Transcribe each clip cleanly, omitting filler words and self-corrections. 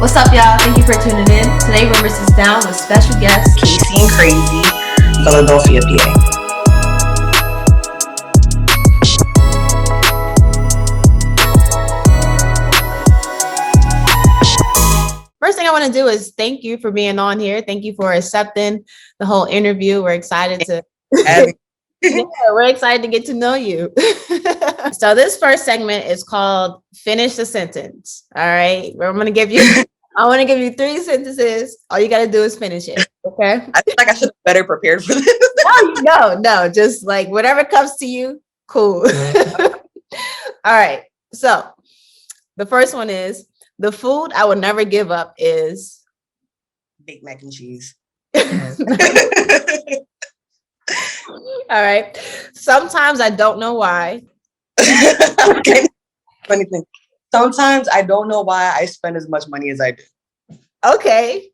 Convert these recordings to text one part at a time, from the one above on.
What's up, y'all? Thank you for tuning in. Today, Rumor sits down with special guest Casie Inkrazy, Philadelphia, PA. First thing I want to do is thank you for being on here. Thank you for accepting the whole interview. We're excited to we're excited to get to know you. So this first segment is called Finish the Sentence. All right. I want to give you 3 sentences. All you got to do is finish it. Okay. I feel like I should have better prepared for this. No. Just like whatever comes to you. Cool. All right. So the first one is, the food I would never give up is Baked mac and cheese. all right. Sometimes I don't know why. Okay. Funny thing. Sometimes I don't know why I spend as much money as I do. Okay.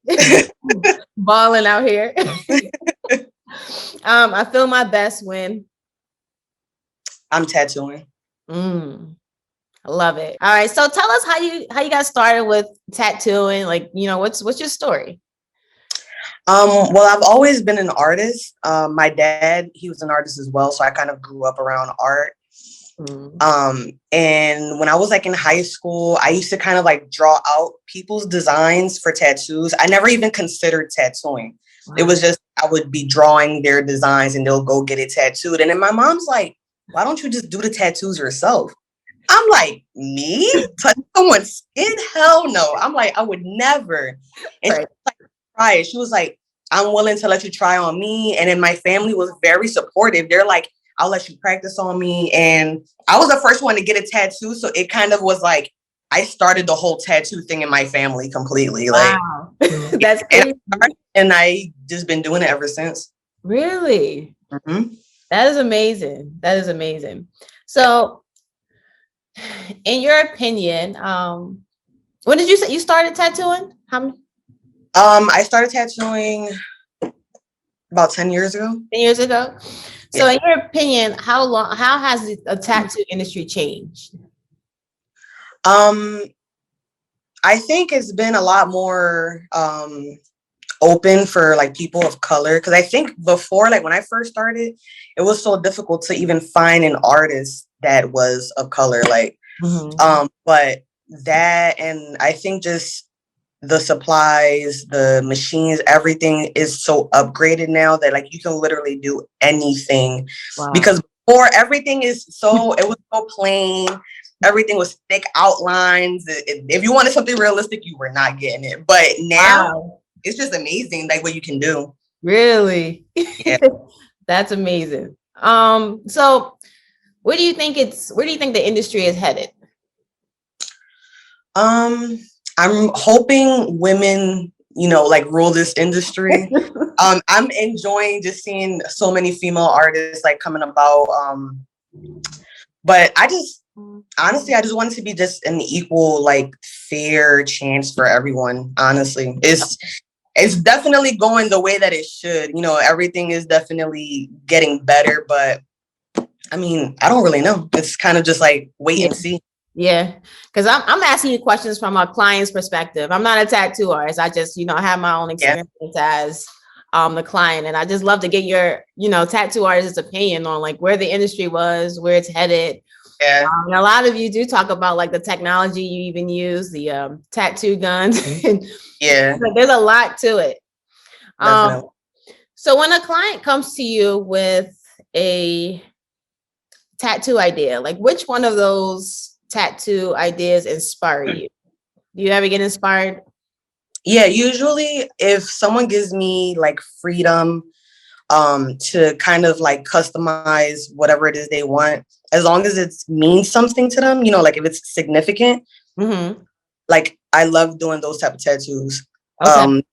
Balling out here. I feel my best when I'm tattooing. I love it. All right. So tell us how you got started with tattooing. Like, what's your story? Well, I've always been an artist. My dad, he was an artist as well, so I kind of grew up around art. And when I was like in high school, I used to kind of like draw out people's designs for tattoos. I never even considered tattooing. Wow. It was just I would be drawing their designs and they'll go get it tattooed. And then my mom's like, why don't you just do the tattoos yourself? I'm like, me? Touch someone's skin? Hell no. I'm like, I would never. And right. She was like, try it. She was like, I'm willing to let you try on me. And then my family was very supportive. They're like, I'll let you practice on me. And I was the first one to get a tattoo. So it kind of was like, I started the whole tattoo thing in my family completely. Wow. Like, that's crazy. And I just been doing it ever since. Really? Mm-hmm. That is amazing. That is amazing. So in your opinion, when did you say you started tattooing? How many? I started tattooing about 10 years ago. 10 years ago. So in your opinion, how has the tattoo industry changed? I think it's been a lot more open for like people of color. Cause I think before, like when I first started, it was so difficult to even find an artist that was of color. Like, but that, and I think just the supplies, the machines, everything is so upgraded now that like you can literally do anything. Wow. Because before everything is so, it was so plain. Everything was thick outlines. If you wanted something realistic, you were not getting it. But now it's just amazing, like what you can do. Really? Yeah. That's amazing. So where do you think the industry is headed? I'm hoping women, like rule this industry. I'm enjoying just seeing so many female artists like coming about. But I just want it to be just an equal, like fair chance for everyone. Honestly, it's definitely going the way that it should. Everything is definitely getting better, but I mean, I don't really know. It's kind of just like wait and see. Yeah, because I'm asking you questions from a client's perspective. I'm not a tattoo artist. I just, have my own experience as the client. And I just love to get your, tattoo artist's opinion on like where the industry was, where it's headed. Yeah. And a lot of you do talk about like the technology you even use, the tattoo guns. Yeah. There's a lot to it. So when a client comes to you with a tattoo idea, like which one of those tattoo ideas inspire you? Do you ever get inspired? Yeah, usually if someone gives me like freedom to kind of like customize whatever it is they want, as long as it means something to them, like if it's significant, like I love doing those type of tattoos. Okay.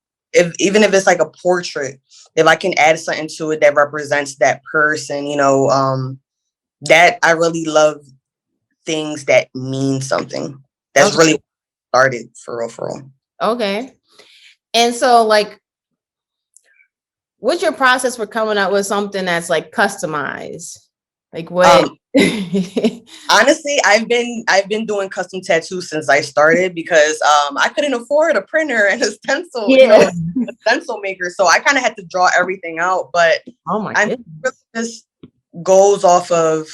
Even if it's like a portrait, if I can add something to it that represents that person, that I really love things that mean something. That's really started for real. Okay. And so like, what's your process for coming up with something that's like customized? Like what? Honestly, I've been doing custom tattoos since I started because I couldn't afford a printer and a stencil, Yeah. a stencil maker. So I kind of had to draw everything out. But Oh my I'm goodness. really just goes off of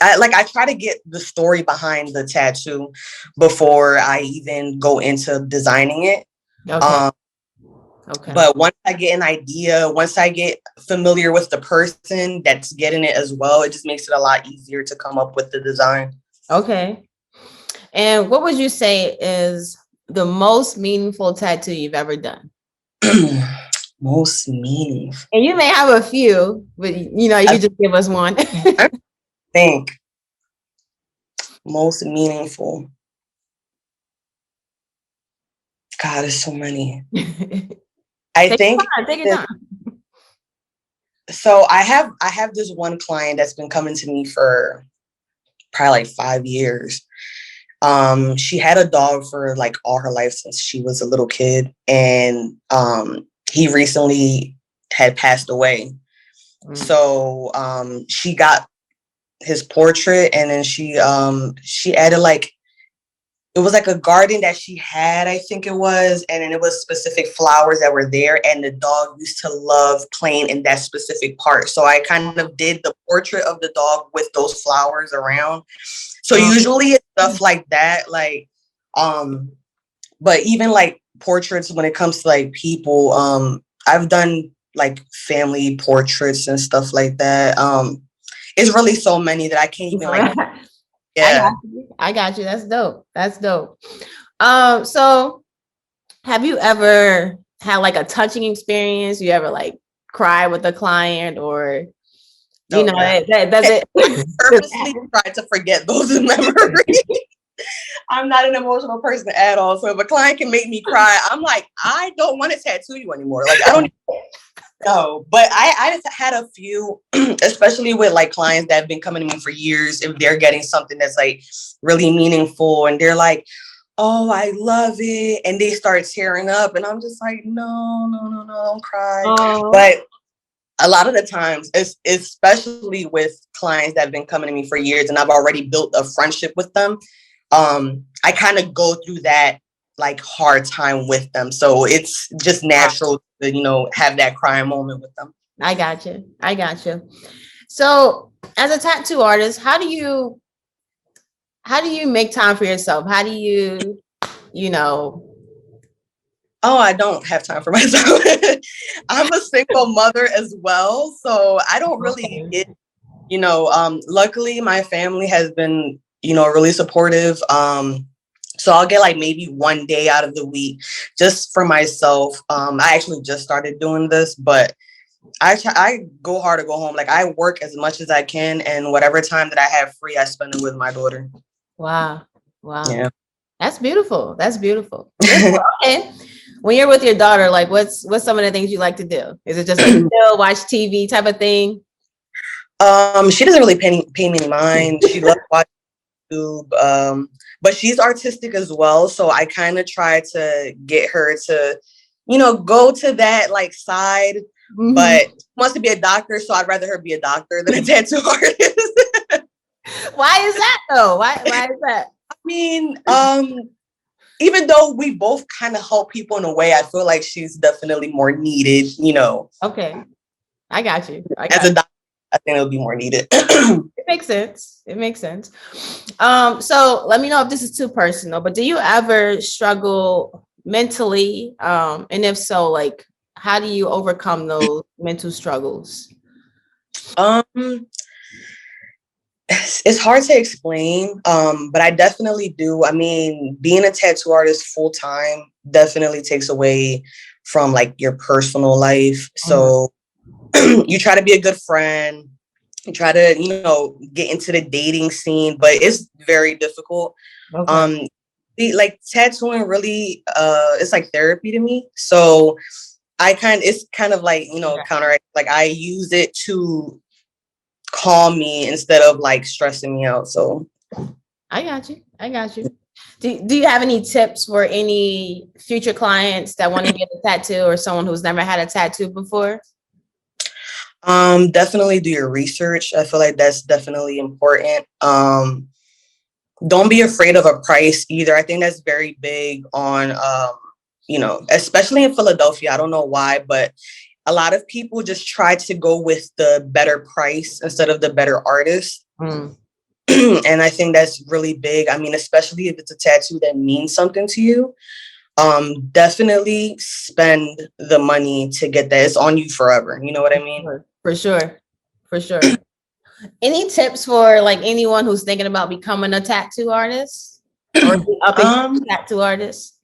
I try to get the story behind the tattoo before I even go into designing it. Okay. Okay. But once I get an idea, once I get familiar with the person that's getting it as well, it just makes it a lot easier to come up with the design. Okay. And what would you say is the most meaningful tattoo you've ever done? Most meaningful. And you may have a few, but you could just give us one. I think most meaningful. God, there's so many. I think Take your time. so. I have this one client that's been coming to me for probably like 5 years. She had a dog for like all her life since she was a little kid, and he recently had passed away. So she got his portrait, and then she added like it was like a garden that she had, I think it was, and then it was specific flowers that were there, and the dog used to love playing in that specific part. So I kind of did the portrait of the dog with those flowers around. So usually it's stuff like that, like but even like portraits when it comes to like people, I've done like family portraits and stuff like that. It's really so many that I can't even like yeah. I got you. That's dope. That's dope. So have you ever had like a touching experience? You ever like cry with a client or that does it Purposely try to forget those memories. I'm not an emotional person at all. So if a client can make me cry, I'm like, I don't want to tattoo you anymore. Like I don't know. But I just had a few, especially with like clients that have been coming to me for years, if they're getting something that's like really meaningful and they're like, oh, I love it. And they start tearing up. And I'm just like, no, don't cry. But a lot of the times, especially with clients that have been coming to me for years and I've already built a friendship with them, I kind of go through that like hard time with them. So it's just natural to, have that crying moment with them. I got you. I got you. So as a tattoo artist, how do you make time for yourself? How do Oh, I don't have time for myself. I'm a single mother as well. So I don't really get, luckily my family has been, really supportive. So I'll get like maybe one day out of the week just for myself. I actually just started doing this, but I go hard to go home. Like I work as much as I can, and whatever time that I have free, I spend it with my daughter. Wow. Yeah. That's beautiful. That's beautiful. Okay. When you're with your daughter, like what's some of the things you like to do? Is it just like chill, watch TV type of thing? She doesn't really pay me any mind. She loves watching YouTube. But she's artistic as well. So I kind of try to get her to, go to that like side. Mm-hmm. But she wants to be a doctor, so I'd rather her be a doctor than a tattoo artist. Why is that though? Why is that? I mean, even though we both kind of help people in a way, I feel like she's definitely more needed, Okay. I got you. As a doctor, I think it'll be more needed. It makes sense. It makes sense. So let me know if this is too personal, but do you ever struggle mentally? And if so, like, how do you overcome those mental struggles? It's hard to explain, but I definitely do. I mean, being a tattoo artist full time definitely takes away from like your personal life. So you try to be a good friend, you try to, get into the dating scene, but it's very difficult. Okay. Like tattooing really, it's like therapy to me. So it's kind of like, counteract, like I use it to calm me instead of like stressing me out. So I got you. Do you have any tips for any future clients that want to get a tattoo or someone who's never had a tattoo before? Definitely do your research. I feel like that's definitely important. Don't be afraid of a price either. I think that's very big on, especially in Philadelphia. I don't know why, but a lot of people just try to go with the better price instead of the better artist. Mm. And I think that's really big. I mean, especially if it's a tattoo that means something to you, definitely spend the money to get that. It's on you forever. You know what I mean? For sure. For sure. Any tips for like anyone who's thinking about becoming a tattoo artist or tattoo artist?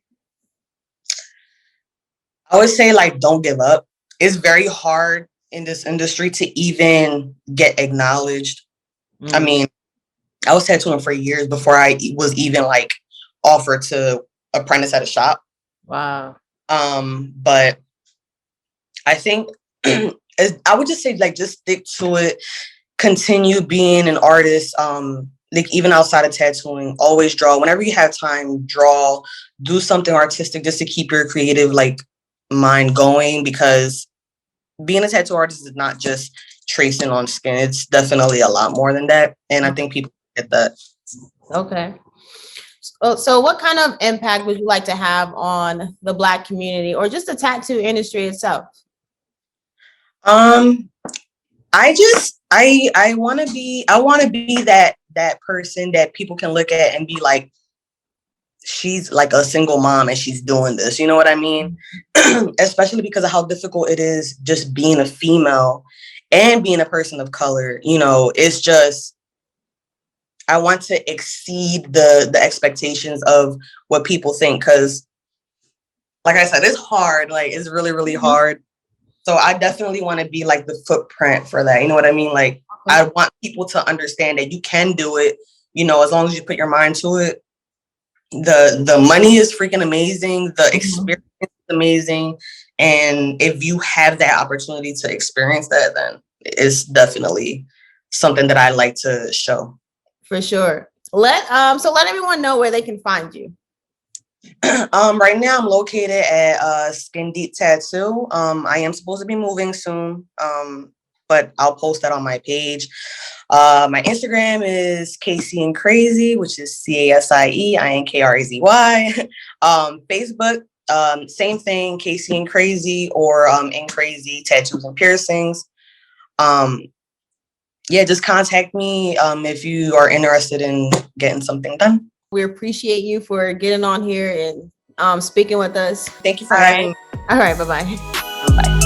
I would say like don't give up. It's very hard in this industry to even get acknowledged. I mean, I was tattooing for years before I was even like offered to apprentice at a shop. Wow. But I think I would just say like just stick to it, continue being an artist. Like even outside of tattooing, always draw. Whenever you have time, draw, do something artistic just to keep your creative like mind going, because being a tattoo artist is not just tracing on skin. It's definitely a lot more than that. And I think people get that. Okay. So what kind of impact would you like to have on the Black community or just the tattoo industry itself? I want to be that person that people can look at and be like, she's like a single mom and she's doing this. You know what I mean? Especially because of how difficult it is just being a female and being a person of color. You know, it's just, I want to exceed the expectations of what people think. Cause like I said, it's hard. Like it's really, really hard. So I definitely want to be like the footprint for that. You know what I mean? Like I want people to understand that you can do it, you know, as long as you put your mind to it. The money is freaking amazing. The experience is amazing. And if you have that opportunity to experience that, then it's definitely something that I like to show. For sure. Let everyone know where they can find you. Right now I'm located at Skin Deep Tattoo. I am supposed to be moving soon. But I'll post that on my page. My Instagram is Casie Inkrazy, which is CASIE Facebook, same thing, Casie Inkrazy or Inkrazy Tattoos and Piercings. Yeah, just contact me if you are interested in getting something done. We appreciate you for getting on here and speaking with us. Thank you for having me. All right, bye-bye. Bye.